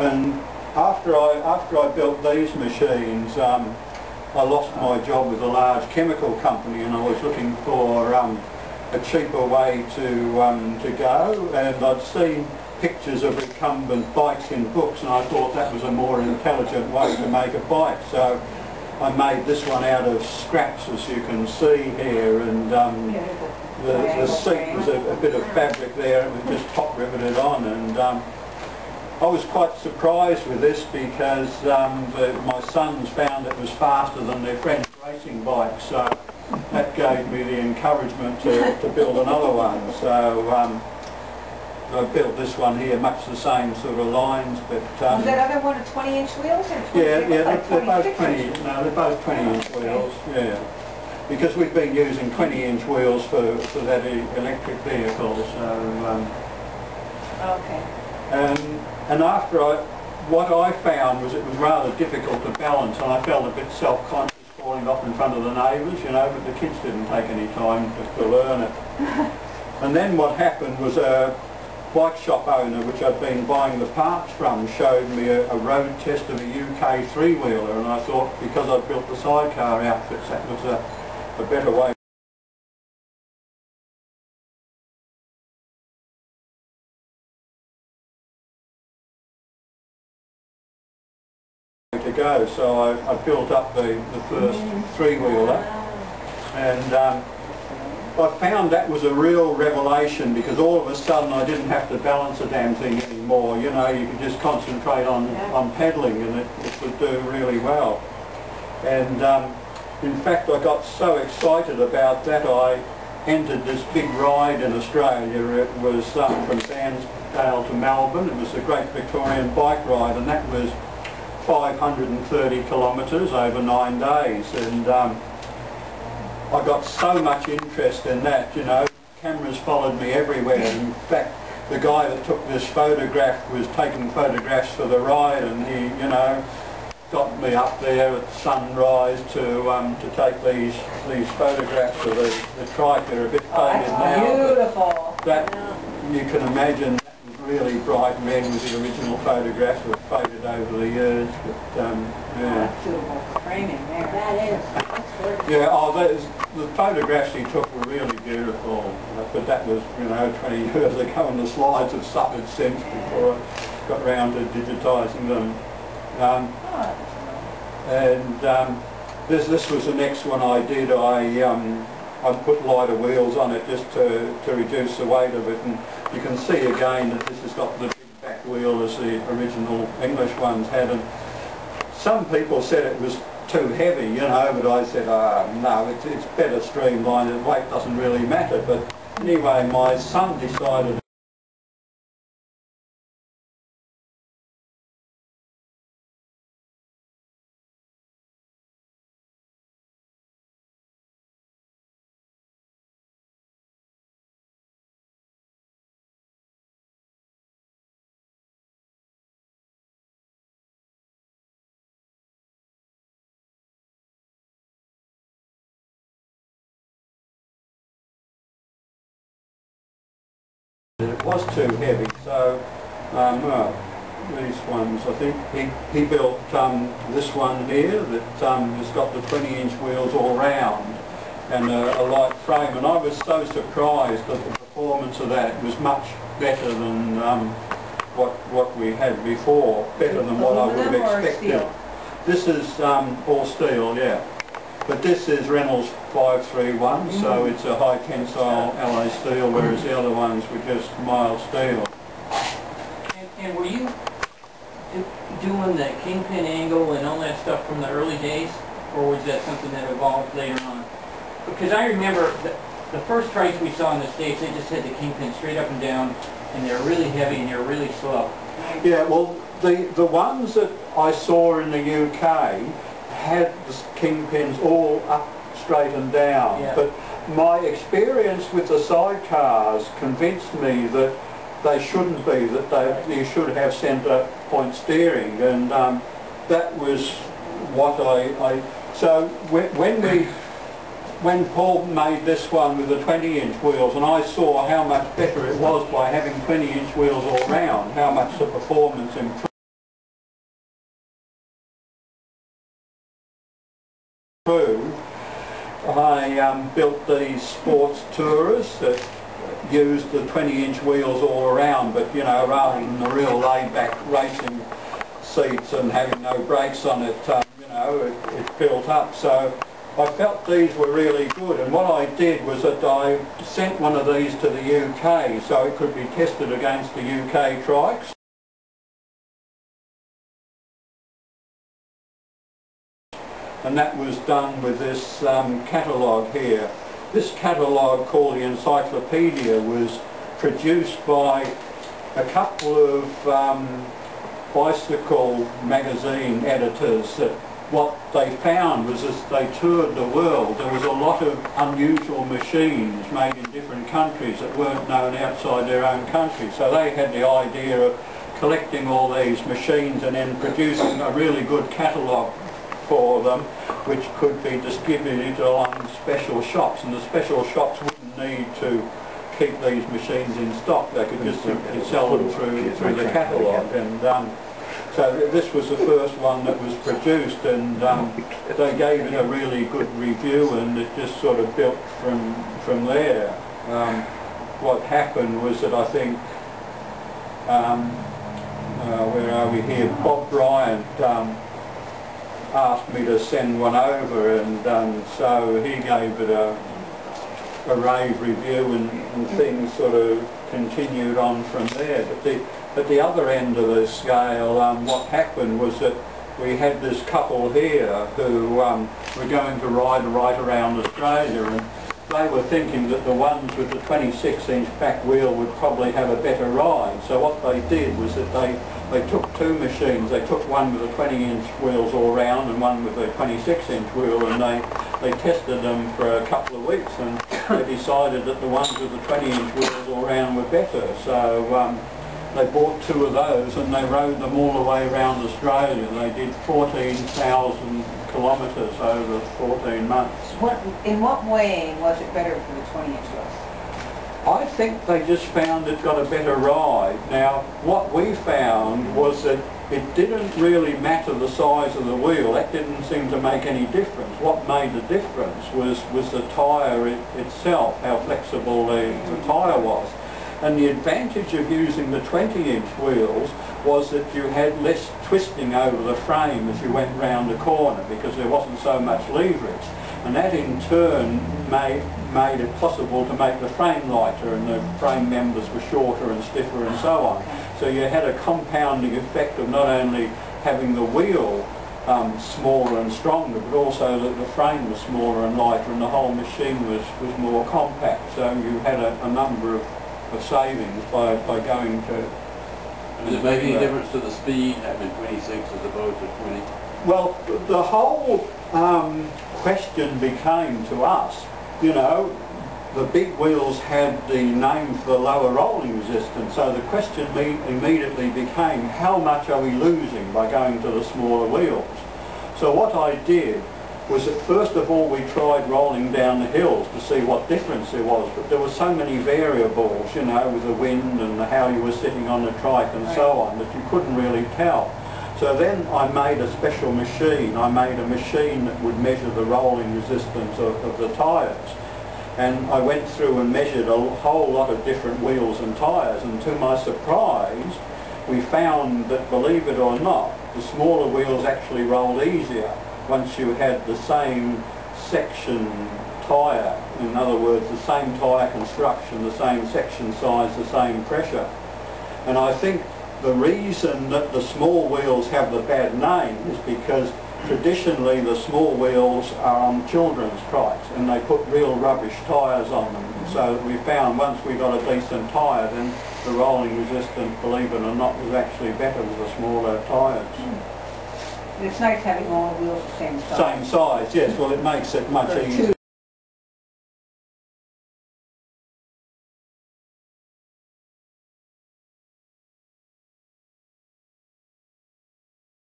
And after I built these machines, I lost my job with a large chemical company, and I was looking for a cheaper way to go, and I'd seen pictures of recumbent bikes in books, and I thought that was a more intelligent way to make a bike. So I made this one out of scraps, as you can see here, and the seat was a bit of fabric there. It was just top riveted on, and I was quite surprised with this because my sons found it was faster than their French racing bikes, so that gave me the encouragement to build another one. So I built this one here, much the same sort of lines, but was that other one a 20-inch wheels or 20? yeah, they're like both 20. No, they're both 20-inch wheels. Yeah, because we've been using 20-inch wheels for that electric vehicle. So okay. And after what I found was it was rather difficult to balance, and I felt a bit self-conscious falling off in front of the neighbours, you know, but the kids didn't take any time just to learn it. And then what happened was a bike shop owner, which I'd been buying the parts from, showed me a road test of a UK three-wheeler, and I thought, because I'd built the sidecar outfits, that was a better way to go. So I built up the first three-wheeler, and I found that was a real revelation, because all of a sudden I didn't have to balance a damn thing anymore. You know, you could just concentrate on pedalling, and it would do really well. And in fact, I got so excited about that, I entered this big ride in Australia. It was from Bairnsdale to Melbourne. It was a Great Victorian Bike Ride, and that was 530 kilometres over 9 days, and I got so much interest in that, you know. Cameras followed me everywhere. In fact, the guy that took this photograph was taking photographs for the ride, and he, you know, got me up there at sunrise to take these photographs of the Trike. They're a bit faded now. Beautiful. That you can imagine. Really bright red with the original photographs that faded over the years, but yeah. Beautiful framing there. That is. That's gorgeous. Yeah, the photographs he took were really beautiful, but that was, you know, 20 years ago, and the slides have suffered since before I got round to digitising them. This was the next one I did. I put lighter wheels on it just to reduce the weight of it, and you can see again that this has got the big back wheel as the original English ones had, and some people said it was too heavy, you know, but I said, no, it's better streamlined, and weight doesn't really matter. But anyway, my son decided it was too heavy, so these ones, I think he built this one here that has got the 20-inch wheels all round and a light frame, and I was so surprised at the performance of that. It was much better than what we had before, better than what I would have expected. This is all steel, yeah. But this is Reynolds 531, so it's a high tensile alloy steel, whereas the other ones were just mild steel. And were you doing the kingpin angle and all that stuff from the early days, or was that something that evolved later on? Because I remember the first trikes we saw in the States, they just had the kingpin straight up and down, and they're really heavy and they're really slow. Yeah, well, the ones that I saw in the UK had the kingpins all up, straight and down, yeah. But my experience with the sidecars convinced me that they shouldn't be, that you should have centre point steering, and that was what so when Paul made this one with the 20-inch wheels, and I saw how much better it was by having 20-inch wheels all round, how much the performance improved. through, I built these sports tourers that used the 20-inch wheels all around, but you know, rather than the real laid-back racing seats and having no brakes on it, you know, it built up. So I felt these were really good, and what I did was that I sent one of these to the UK so it could be tested against the UK trikes. And that was done with this catalogue here. This catalogue, called the Encyclopedia, was produced by a couple of bicycle magazine editors. That what they found was, as they toured the world, there was a lot of unusual machines made in different countries that weren't known outside their own country. So they had the idea of collecting all these machines and then producing a really good catalogue for them, which could be distributed along special shops, and the special shops wouldn't need to keep these machines in stock. They could just simply sell them through the catalogue. And so this was the first one that was produced, and they gave it a really good review, and it just sort of built from there. What happened was that I think, where are we here, Bob Bryant asked me to send one over, and so he gave it a rave review, and things sort of continued on from there. But at the other end of the scale, what happened was that we had this couple here who were going to ride right around Australia, and they were thinking that the ones with the 26-inch back wheel would probably have a better ride. So what they did was that they took two machines. They took one with the 20-inch wheels all round and one with a 26-inch wheel, and they tested them for a couple of weeks, and they decided that the ones with the 20-inch wheels all round were better. So they bought two of those and they rode them all the way around Australia. They did 14,000 kilometres over 14 months. In what way was it better for the 20-inch wheels? I think they just found it got a better ride. Now, what we found was that it didn't really matter the size of the wheel. That didn't seem to make any difference. What made the difference was the tyre itself, how flexible the tyre was. And the advantage of using the 20-inch wheels was that you had less twisting over the frame as you went round the corner, because there wasn't so much leverage. And that in turn made it possible to make the frame lighter, and the frame members were shorter and stiffer and so on. So you had a compounding effect of not only having the wheel smaller and stronger, but also that the frame was smaller and lighter, and the whole machine was more compact. So you had a number of savings by going to... Does it make any difference to the speed having 26 as opposed to 20? Well, the whole question became to us, you know, the big wheels had the name for the lower rolling resistance, so the question immediately became, how much are we losing by going to the smaller wheels? So what I did was that first of all we tried rolling down the hills to see what difference there was, but there were so many variables, you know, with the wind and how you were sitting on the trike and so on, that you couldn't really tell. So then I made a special machine. I made a machine that would measure the rolling resistance of the tyres. And I went through and measured a whole lot of different wheels and tyres, and to my surprise we found that, believe it or not, the smaller wheels actually rolled easier once you had the same section tyre. In other words, the same tyre construction, the same section size, the same pressure. And I think the reason that the small wheels have the bad name is because traditionally the small wheels are on children's trikes, and they put real rubbish tyres on them. So we found once we got a decent tyre, then the rolling resistance, believe it or not, was actually better with the smaller tyres. It's nice having all the wheels the same size. Same size, yes. Well, it makes it much easier.